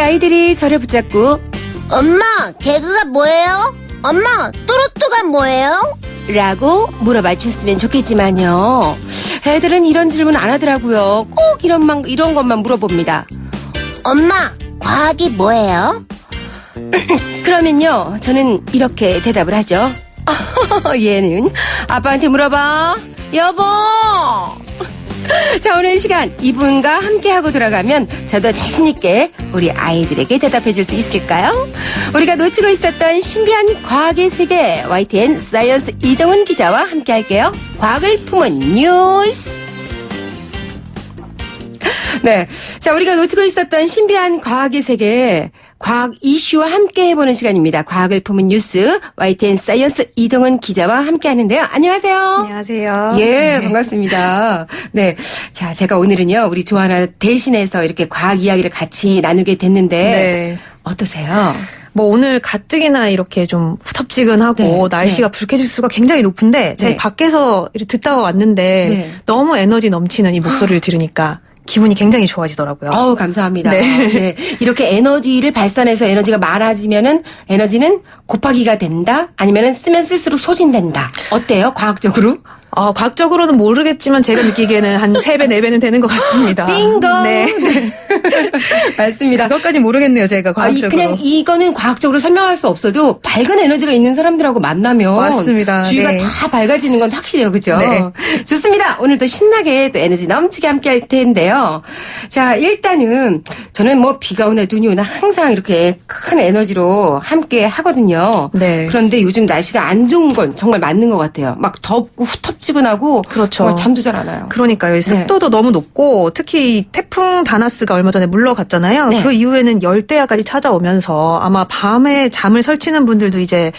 아이들이 저를 붙잡고 엄마, 개그가 뭐예요? 엄마, 또로또가 뭐예요? 라고 물어봐 주셨으면 좋겠지만요. 애들은 이런 질문 안 하더라고요. 꼭 이런 것만 물어봅니다. 엄마, 과학이 뭐예요? 그러면요, 저는 이렇게 대답을 하죠. 얘는 아빠한테 물어봐. 여보! 자, 오늘 시간 이분과 함께하고 돌아가면 저도 자신있게 우리 아이들에게 대답해 줄 수 있을까요? 우리가 놓치고 있었던 신비한 과학의 세계, YTN 사이언스 이동훈 기자와 함께 할게요. 과학을 품은 뉴스. 네. 자, 우리가 놓치고 있었던 신비한 과학의 세계, 과학 이슈와 함께 해보는 시간입니다. 과학을 품은 뉴스, YTN 사이언스 이동훈 기자와 함께 하는데요. 안녕하세요. 안녕하세요. 예, 반갑습니다. 네. 자, 제가 오늘은요, 우리 조하나 대신해서 이렇게 과학 이야기를 같이 나누게 됐는데, 네. 어떠세요? 뭐 오늘 가뜩이나 이렇게 좀 후텁지근하고 네, 날씨가 불쾌지수가 굉장히 높은데 제가 네. 밖에서 이렇게 듣다가 왔는데 네. 너무 에너지 넘치는 이 목소리를 들으니까 기분이 굉장히 좋아지더라고요. 어우, 감사합니다. 네. 네. 이렇게 에너지를 발산해서 에너지가 많아지면은 에너지는 곱하기가 된다? 아니면은 쓰면 쓸수록 소진된다. 어때요? 과학적으로? 과학적으로는 모르겠지만 제가 느끼기에는 한 3배, 4배는 되는 것 같습니다. 빙고! 네. 맞습니다. 그것까지 모르겠네요, 제가 과학적으로. 그냥 이거는 과학적으로 설명할 수 없어도 밝은 에너지가 있는 사람들하고 만나면 맞습니다. 주위가 네. 다 밝아지는 건 확실해요. 그죠? 네. 좋습니다. 오늘도 신나게 또 에너지 넘치게 함께 할 텐데요. 자, 일단은 저는 뭐 비가 오나 눈이 오나 항상 이렇게 큰 에너지로 함께 하거든요. 네. 그런데 요즘 날씨가 안 좋은 건 정말 맞는 것 같아요. 막 덥고 후텁지근하고 그렇죠. 정말 잠도 잘 안 와요. 그러니까요. 습도도 너무 높고 특히 태풍 다나스가 얼마 전에 물러갔잖아요. 네. 그 이후에는 열대야까지 찾아오면서 아마 밤에 잠을 설치는 분들도 이제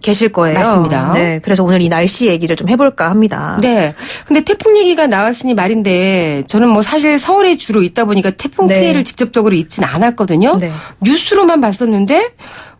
계실 거예요. 맞습니다. 네, 그래서 오늘 이 날씨 얘기를 좀 해볼까 합니다. 네. 근데 태풍 얘기가 나왔으니 말인데 저는 뭐 사실 서울에 주로 있다 보니까 태풍 네. 피해를 직접적으로 입진 않았거든요. 네. 뉴스로만 봤었는데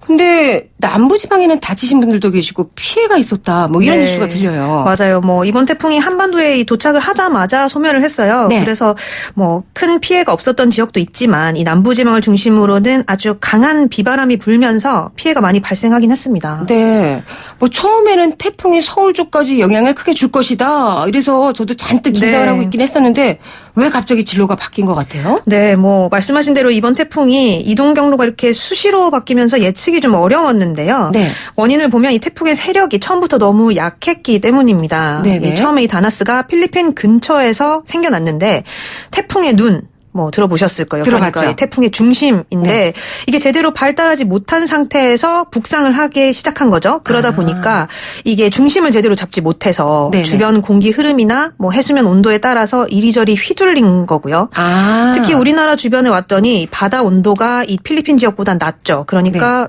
근데 남부지방에는 다치신 분들도 계시고 피해가 있었다. 뭐 이런 네. 뉴스가 들려요. 맞아요. 뭐 이번 태풍이 한반도에 도착을 하자마자 소멸을 했어요. 네. 그래서 뭐 큰 피해가 없었던 지역도 있지만 이 남부지방을 중심으로는 아주 강한 비바람이 불면서 피해가 많이 발생하긴 했습니다. 네. 뭐 처음에는 태풍이 서울 쪽까지 영향을 크게 줄 것이다. 이래서 저도 잔뜩 긴장을 네. 하고 있긴 했었는데 왜 갑자기 진로가 바뀐 것 같아요? 네, 뭐 말씀하신 대로 이번 태풍이 이동 경로가 이렇게 수시로 바뀌면서 예측이 좀 어려웠는데요. 네. 원인을 보면 이 태풍의 세력이 처음부터 너무 약했기 때문입니다. 네네. 처음에 이 다나스가 필리핀 근처에서 생겨났는데 태풍의 눈 뭐 들어보셨을 거예요. 들어봤죠. 그러니까 이 태풍의 중심인데 네. 이게 제대로 발달하지 못한 상태에서 북상을 하기 시작한 거죠. 그러다 보니까 이게 중심을 제대로 잡지 못해서 네네. 주변 공기 흐름이나 뭐 해수면 온도에 따라서 이리저리 휘둘린 거고요. 아. 특히 우리나라 주변에 왔더니 바다 온도가 이 필리핀 지역보다 낮죠. 그러니까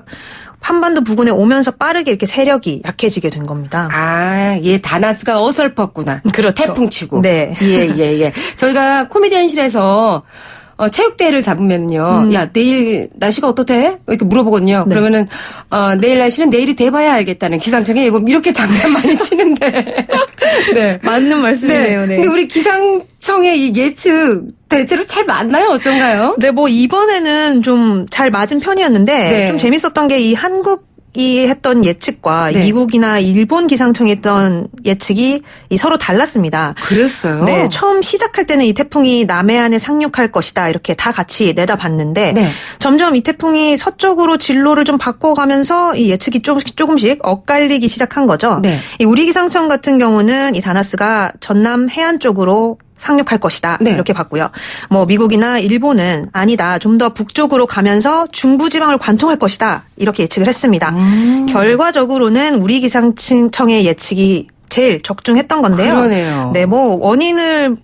한반도 부근에 오면서 빠르게 이렇게 세력이 약해지게 된 겁니다. 아, 얘 다나스가 어설펐구나. 그렇죠. 태풍치고. 네. 예. 저희가 코미디언실에서 체육대회를 잡으면요. 야, 내일 날씨가 어떻대? 이렇게 물어보거든요. 네. 그러면은, 내일 날씨는 내일이 돼봐야 알겠다는 기상청에 이렇게 장난 많이 치는데. 네. 맞는 말씀이네요. 네. 근데 우리 기상청의 이 예측 대체로 잘 맞나요? 어쩐가요? 네, 뭐 이번에는 좀 잘 맞은 편이었는데 네. 좀 재밌었던 게 이 한국이 했던 예측과 네. 미국이나 일본 기상청이 했던 예측이 서로 달랐습니다. 그랬어요? 네, 처음 시작할 때는 이 태풍이 남해안에 상륙할 것이다 이렇게 다 같이 내다봤는데 네. 점점 이 태풍이 서쪽으로 진로를 좀 바꿔가면서 이 예측이 조금씩 엇갈리기 시작한 거죠. 네. 이 우리 기상청 같은 경우는 이 다나스가 전남 해안 쪽으로 상륙할 것이다. 네. 이렇게 봤고요. 뭐 미국이나 일본은 아니다. 좀 더 북쪽으로 가면서 중부지방을 관통할 것이다. 이렇게 예측을 했습니다. 결과적으로는 우리 기상청의 예측이 제일 적중했던 건데요. 그러네요. 네, 뭐 원인을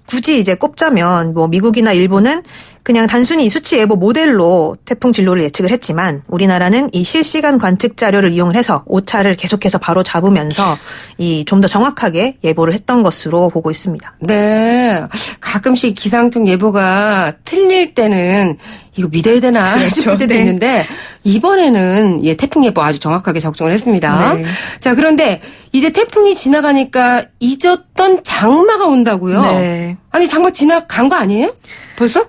굳이 이제 꼽자면 뭐 미국이나 일본은 그냥 단순히 이 수치 예보 모델로 태풍 진로를 예측을 했지만 우리나라는 이 실시간 관측 자료를 이용을 해서 오차를 계속해서 바로 잡으면서 이 좀 더 정확하게 예보를 했던 것으로 보고 있습니다. 네. 가끔씩 기상청 예보가 틀릴 때는 이거 믿어야 되나 싶을 때도 네. 있는데 이번에는 태풍 예보 아주 정확하게 적중을 했습니다. 네. 자, 그런데 이제 태풍이 지나가니까 잊었던 장마가 온다고요? 네. 아니, 장마 지나간 거 아니에요? 벌써?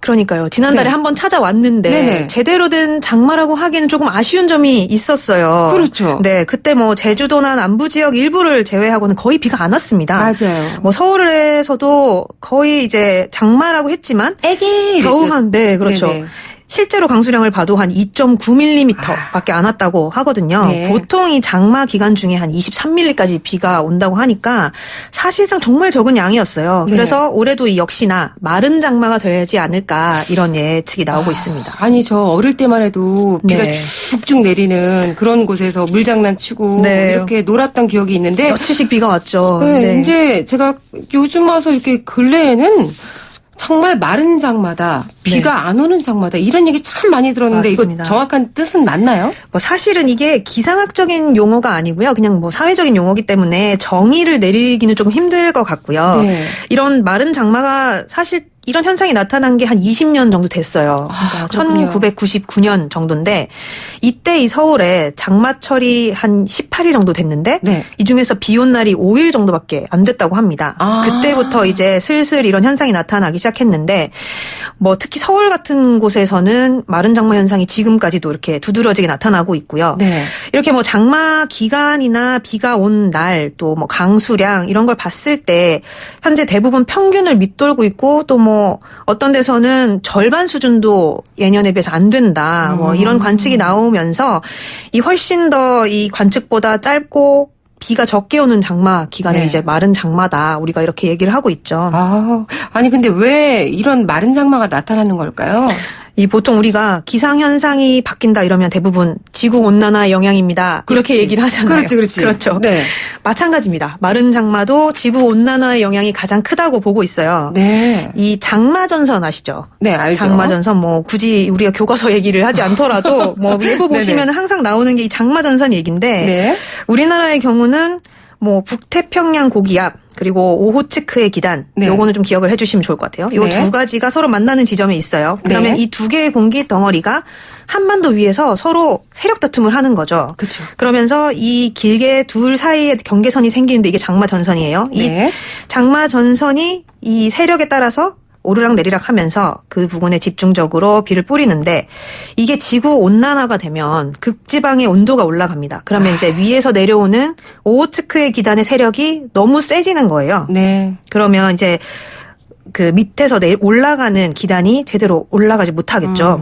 그러니까요. 지난달에 네. 한번 찾아왔는데 네네. 제대로 된 장마라고 하기에는 조금 아쉬운 점이 있었어요. 그렇죠. 네, 그때 뭐 제주도나 남부 지역 일부를 제외하고는 거의 비가 안 왔습니다. 맞아요. 뭐 서울에서도 거의 이제 장마라고 했지만 애기 겨우 네, 그렇죠. 네네. 실제로 강수량을 봐도 한 2.9mm밖에 안 왔다고 하거든요. 네. 보통 이 장마 기간 중에 한 23mm까지 비가 온다고 하니까 사실상 정말 적은 양이었어요. 네. 그래서 올해도 이 역시나 마른 장마가 되지 않을까 이런 예측이 나오고 있습니다. 아니 저 어릴 때만 해도 비가 네. 쭉쭉 내리는 그런 곳에서 물장난치고 네. 이렇게 놀았던 기억이 있는데 며칠씩 비가 왔죠. 네, 이제 제가 요즘 와서 이렇게 근래에는 정말 마른 장마다 비가 안 오는 장마다 이런 얘기 참 많이 들었는데 맞습니다. 이거 정확한 뜻은 맞나요? 뭐 사실은 이게 기상학적인 용어가 아니고요. 그냥 뭐 사회적인 용어기 때문에 정의를 내리기는 조금 힘들 것 같고요. 네. 이런 마른 장마가 사실 이런 현상이 나타난 게 한 20년 정도 됐어요. 그러니까 그렇군요. 1999년 정도인데 이때 이 서울에 장마철이 한 18일 정도 됐는데 네. 이 중에서 비 온 날이 5일 정도밖에 안 됐다고 합니다. 아. 그때부터 이제 슬슬 이런 현상이 나타나기 시작했는데 뭐 특히 서울 같은 곳에서는 마른 장마 현상이 지금까지도 이렇게 두드러지게 나타나고 있고요. 네. 이렇게 뭐 장마 기간이나 비가 온 날 또 뭐 강수량 이런 걸 봤을 때 현재 대부분 평균을 밑돌고 있고 또 뭐 어떤 데서는 절반 수준도 예년에 비해서 안 된다. 뭐 이런 관측이 나오면서 이 훨씬 더 이 관측보다 짧고 비가 적게 오는 장마 기간을 네. 이제 마른 장마다 우리가 이렇게 얘기를 하고 있죠. 아니 근데 왜 이런 마른 장마가 나타나는 걸까요? 이 보통 우리가 기상 현상이 바뀐다 이러면 대부분 지구 온난화 영향입니다. 이렇게 그렇지. 얘기를 하잖아요. 그렇지. 그렇죠. 네. 마찬가지입니다. 마른 장마도 지구 온난화의 영향이 가장 크다고 보고 있어요. 네. 이 장마전선 아시죠? 네, 알죠. 장마전선 뭐 굳이 우리가 교과서 얘기를 하지 않더라도 뭐 예보 보시면 항상 나오는 게 이 장마전선 얘기인데 네. 우리나라의 경우는 뭐 북태평양 고기압 그리고 오호츠크의 기단 네. 요거는 좀 기억을 해주시면 좋을 것 같아요. 요 네. 두 가지가 서로 만나는 지점에 있어요. 그러면 네. 이 두 개의 공기 덩어리가 한반도 위에서 서로 세력 다툼을 하는 거죠. 그렇죠. 그러면서 이 길게 둘 사이에 경계선이 생기는데 이게 장마전선이에요. 이 네. 장마전선이 이 세력에 따라서 오르락 내리락 하면서 그 부근에 집중적으로 비를 뿌리는데 이게 지구 온난화가 되면 극지방의 온도가 올라갑니다. 그러면 이제 위에서 내려오는 오호츠크의 기단의 세력이 너무 세지는 거예요. 네. 그러면 이제 그 밑에서 올라가는 기단이 제대로 올라가지 못하겠죠.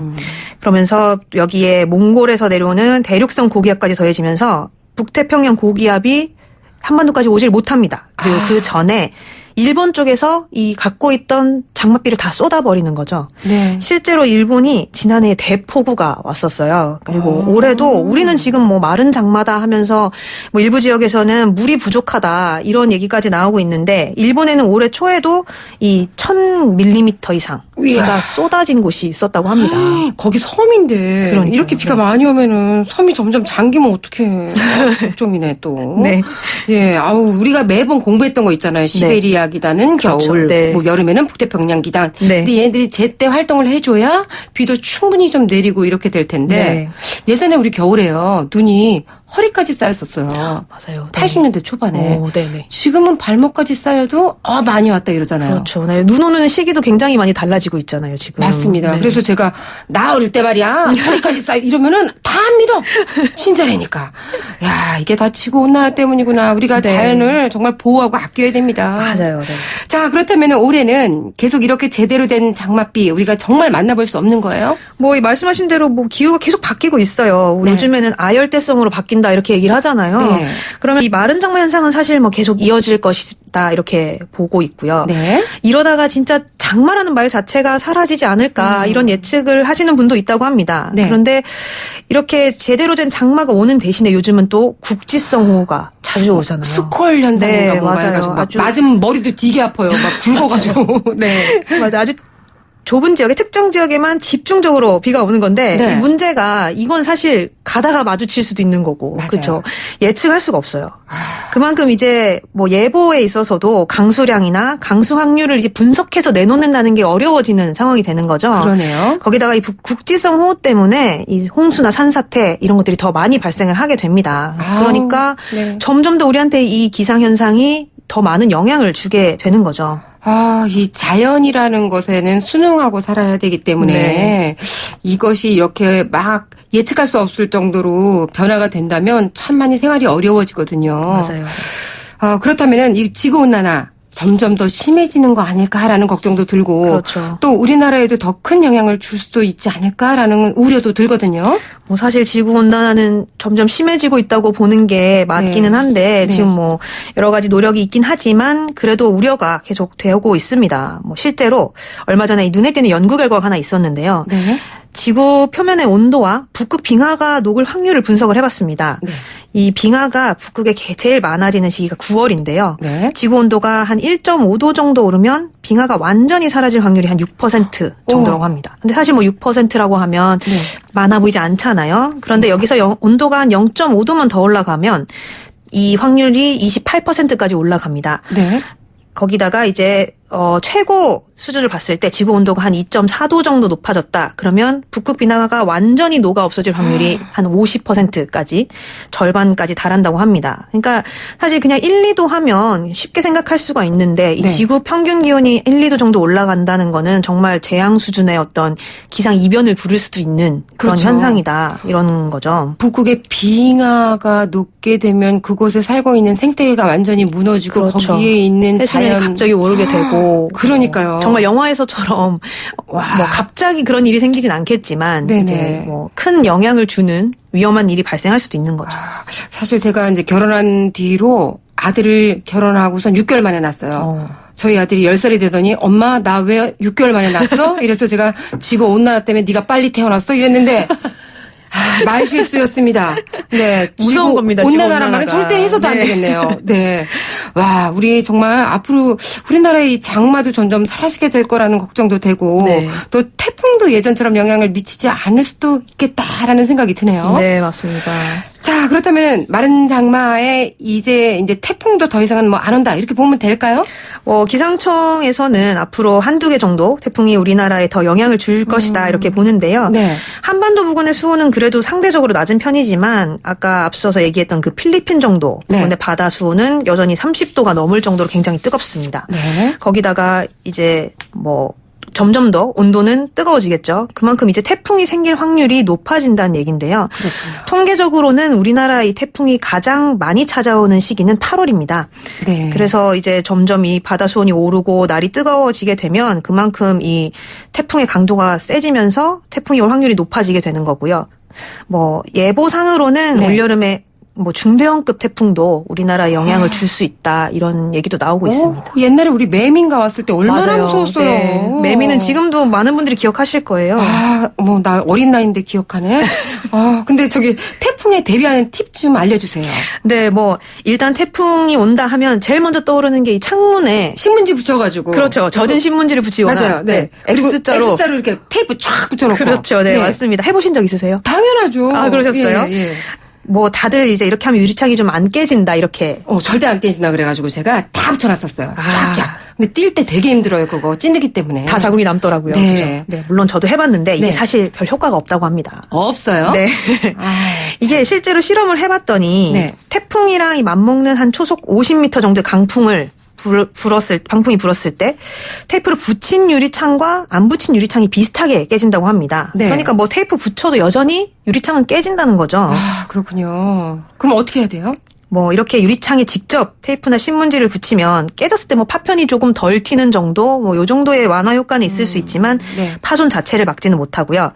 그러면서 여기에 몽골에서 내려오는 대륙성 고기압까지 더해지면서 북태평양 고기압이 한반도까지 오질 못합니다. 그리고 그 전에 일본 쪽에서 이 갖고 있던 장맛비를 다 쏟아버리는 거죠. 네. 실제로 일본이 지난해에 대폭우가 왔었어요. 그리고 올해도 우리는 지금 뭐 마른 장마다 하면서 뭐 일부 지역에서는 물이 부족하다 이런 얘기까지 나오고 있는데 일본에는 올해 초에도 이 1000mm 이상 비가 쏟아진 곳이 있었다고 합니다. 거기 섬인데 그러니까요. 이렇게 비가 많이 오면은 섬이 점점 잠기면 어떡해. 걱정이네 또. 네. 예, 우리가 매번 공부했던 거 있잖아요. 시베리아 기단은 그렇죠. 겨울, 네. 뭐 여름에는 북태평양 기단. 네. 근데 얘네들이 제때 활동을 해줘야 비도 충분히 좀 내리고 이렇게 될 텐데 네. 예전에 우리 겨울에요 눈이 허리까지 쌓였었어요. 맞아요. 네. 80년대 초반에. 네네. 지금은 발목까지 쌓여도 많이 왔다 이러잖아요. 그렇죠. 네. 눈 오는 시기도 굉장히 많이 달라지고 있잖아요, 지금. 맞습니다. 네. 그래서 제가 나 어릴 때 말이야 허리까지 쌓여 이러면은 다 안 믿어. 친절하니까. 야 이게 다 지구 온난화 때문이구나. 우리가 네. 자연을 정말 보호하고 아껴야 됩니다. 맞아요. 네. 자 그렇다면 올해는 계속 이렇게 제대로 된 장맛비 우리가 정말 만나볼 수 없는 거예요? 뭐, 이 말씀하신 대로 뭐 기후가 계속 바뀌고 있어요. 네. 요즘에는 아열대성으로 바뀐다 이렇게 얘기를 하잖아요. 네. 그러면 이 마른 장마 현상은 사실 뭐 계속 이어질 것이다 이렇게 보고 있고요. 네. 이러다가 진짜 장마라는 말 자체가 사라지지 않을까 이런 예측을 하시는 분도 있다고 합니다. 네. 그런데 이렇게 제대로 된 장마가 오는 대신에 요즘은 또 국지성 호우가 자주 오잖아요. 스콜 현상인가 네, 뭔가 맞아요. 해가지고 막 아주- 맞으면 머리도 되게 아파요. 막 굵어가지고. 네. 맞아. 아주 좁은 지역에 특정 지역에만 집중적으로 비가 오는 건데 네. 이 문제가 이건 사실 가다가 마주칠 수도 있는 거고 맞아요. 그렇죠. 예측할 수가 없어요. 그만큼 이제 뭐 예보에 있어서도 강수량이나 강수 확률을 이제 분석해서 내놓는다는 게 어려워지는 상황이 되는 거죠. 그러네요. 거기다가 이 국지성 호우 때문에 이 홍수나 산사태 이런 것들이 더 많이 발생을 하게 됩니다. 아우, 그러니까 네. 점점 더 우리한테 이 기상 현상이 더 많은 영향을 주게 되는 거죠. 이 자연이라는 것에는 순응하고 살아야 되기 때문에 네. 이것이 이렇게 막 예측할 수 없을 정도로 변화가 된다면 참 많이 생활이 어려워지거든요. 맞아요. 그렇다면은 이 지구온난화 점점 더 심해지는 거 아닐까라는 걱정도 들고 그렇죠. 또 우리나라에도 더 큰 영향을 줄 수도 있지 않을까라는 우려도 들거든요. 뭐 사실 지구온난화는 점점 심해지고 있다고 보는 게 맞기는 한데 네. 지금 뭐 여러 가지 노력이 있긴 하지만 그래도 우려가 계속 되고 있습니다. 뭐 실제로 얼마 전에 이 눈에 띄는 연구 결과가 하나 있었는데요. 네. 지구 표면의 온도와 북극 빙하가 녹을 확률을 분석을 해봤습니다. 네. 이 빙하가 북극에 제일 많아지는 시기가 9월인데요. 네. 지구 온도가 한 1.5도 정도 오르면 빙하가 완전히 사라질 확률이 한 6% 정도라고 합니다. 근데 사실 뭐 6%라고 하면 네. 많아 보이지 않잖아요. 그런데 여기서 온도가 한 0.5도만 더 올라가면 이 확률이 28%까지 올라갑니다. 네. 거기다가 이제 최고 수준을 봤을 때 지구 온도가 한 2.4도 정도 높아졌다. 그러면 북극 빙하가 완전히 녹아 없어질 확률이 한 50%까지 절반까지 달한다고 합니다. 그러니까 사실 그냥 1, 2도 하면 쉽게 생각할 수가 있는데 이 네. 지구 평균 기온이 1, 2도 정도 올라간다는 거는 정말 재앙 수준의 어떤 기상 이변을 부를 수도 있는 그런 그렇죠. 현상이다. 이런 거죠. 북극의 빙하가 녹게 되면 그곳에 살고 있는 생태계가 완전히 무너지고 그렇죠. 거기에 있는 해수면이 자연 갑자기 오르게 되고 그러니까요. 정말 영화에서처럼 뭐 갑자기 그런 일이 생기진 않겠지만 네네. 이제 뭐 큰 영향을 주는 위험한 일이 발생할 수도 있는 거죠. 사실 제가 이제 결혼한 뒤로 아들을 결혼하고선 6개월 만에 낳았어요. 저희 아들이 10살이 되더니 엄마 나 왜 6개월 만에 낳았어? 이래서 제가 지구 온난화 때문에 네가 빨리 태어났어? 이랬는데 말 실수였습니다. 네, 무서운 겁니다, 온난화란 말은 지구 온난화가. 절대 해서도 안 네. 되겠네요. 네, 와 우리 정말 앞으로 우리나라의 이 장마도 점점 사라지게 될 거라는 걱정도 되고 네. 또 태풍도 예전처럼 영향을 미치지 않을 수도 있겠다라는 생각이 드네요. 네, 맞습니다. 자, 그렇다면 마른 장마에 이제 태풍도 더 이상은 뭐 안 온다 이렇게 보면 될까요? 기상청에서는 앞으로 한두 개 정도 태풍이 우리나라에 더 영향을 줄 것이다 이렇게 보는데요. 네. 한반도 부근의 수온은 그래도 상대적으로 낮은 편이지만 아까 앞서서 얘기했던 그 필리핀 정도 네. 부근의 바다 수온은 여전히 30도가 넘을 정도로 굉장히 뜨겁습니다. 네. 거기다가 이제 뭐 점점 더 온도는 뜨거워지겠죠. 그만큼 이제 태풍이 생길 확률이 높아진다는 얘기인데요. 그렇군요. 통계적으로는 우리나라 이 태풍이 가장 많이 찾아오는 시기는 8월입니다. 네. 그래서 이제 점점 이 바다 수온이 오르고 날이 뜨거워지게 되면 그만큼 이 태풍의 강도가 세지면서 태풍이 올 확률이 높아지게 되는 거고요. 뭐 예보상으로는 네. 올여름에 뭐 중대형급 태풍도 우리나라에 영향을 줄 수 있다 이런 얘기도 나오고 있습니다. 옛날에 우리 매민가 왔을 때 얼마나 맞아요. 무서웠어요. 네. 매미는 지금도 많은 분들이 기억하실 거예요. 뭐 나 어린 나이인데 기억하네. 근데 저기 태풍에 대비하는 팁 좀 알려주세요. 네, 뭐 일단 태풍이 온다 하면 제일 먼저 떠오르는 게 이 창문에 신문지 붙여가지고. 그렇죠. 젖은 신문지를 붙이거나 맞아요. 네. 그리고 X자로 X자로 이렇게 테이프 쫙 붙여놓고. 그렇죠. 네, 맞습니다. 해보신 적 있으세요? 당연하죠. 아, 그러셨어요? 예, 예. 뭐 다들 이제 이렇게 하면 유리창이 좀 안 깨진다 이렇게. 절대 안 깨진다 그래가지고 제가 다 붙여놨었어요. 아. 쫙쫙. 근데 뛸 때 되게 힘들어요, 그거. 찐득이 때문에. 다 자국이 남더라고요. 네. 그죠? 네, 물론 저도 해봤는데 이게 네. 사실 별 효과가 없다고 합니다. 없어요? 네. 이게 실제로 실험을 해봤더니 네. 태풍이랑 이 맞먹는 한 초속 50m 정도의 강풍을 방풍이 불었을 때 테이프를 붙인 유리창과 안 붙인 유리창이 비슷하게 깨진다고 합니다. 네. 그러니까 뭐 테이프 붙여도 여전히 유리창은 깨진다는 거죠. 그렇군요. 그럼 어떻게 해야 돼요? 뭐 이렇게 유리창에 직접 테이프나 신문지를 붙이면 깨졌을 때 뭐 파편이 조금 덜 튀는 정도 뭐 요 정도의 완화 효과는 있을 수 있지만 네. 파손 자체를 막지는 못하고요.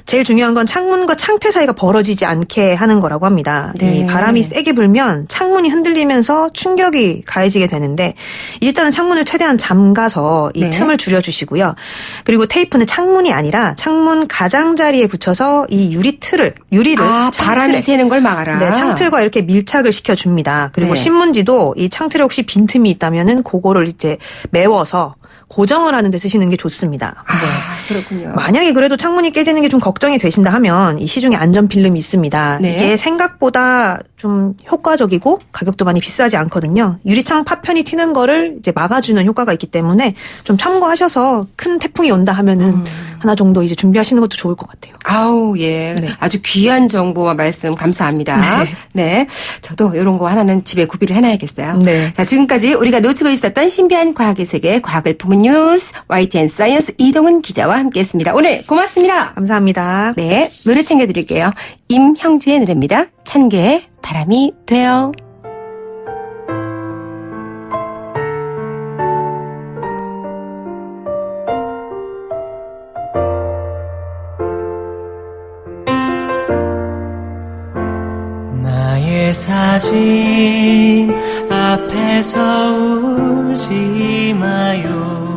제일 중요한 건 창문과 창틀 사이가 벌어지지 않게 하는 거라고 합니다. 네. 이 바람이 세게 불면 창문이 흔들리면서 충격이 가해지게 되는데 일단은 창문을 최대한 잠가서 이 네. 틈을 줄여주시고요. 그리고 테이프는 창문이 아니라 창문 가장자리에 붙여서 이 유리를 바람이 창틀에 새는 걸 막아라. 네, 창틀과 이렇게 밀착을 시켜줍니다. 그리고 네. 신문지도 이 창틀에 혹시 빈틈이 있다면은 그거를 이제 메워서 고정을 하는 데 쓰시는 게 좋습니다. 네. 그렇군요. 만약에 그래도 창문이 깨지는 게 좀 걱정이 되신다 하면 이 시중에 안전필름이 있습니다. 네. 이게 생각보다 좀 효과적이고 가격도 많이 비싸지 않거든요. 유리창 파편이 튀는 거를 이제 막아주는 효과가 있기 때문에 좀 참고하셔서 큰 태풍이 온다 하면은 하나 정도 이제 준비하시는 것도 좋을 것 같아요. 아우, 예. 네. 아주 귀한 정보와 말씀 감사합니다. 네. 저도 이런 거 하나는 집에 구비를 해놔야겠어요. 네. 자, 지금까지 우리가 놓치고 있었던 신비한 과학의 세계, 과학을 품은 뉴스, YTN 사이언스 이동훈 기자와 함께 했습니다. 오늘 고맙습니다. 감사합니다. 네. 노래 챙겨드릴게요. 임형주의 노래입니다. 1000개의 바람이 돼요. 나의 사진 앞에서 울지 마요.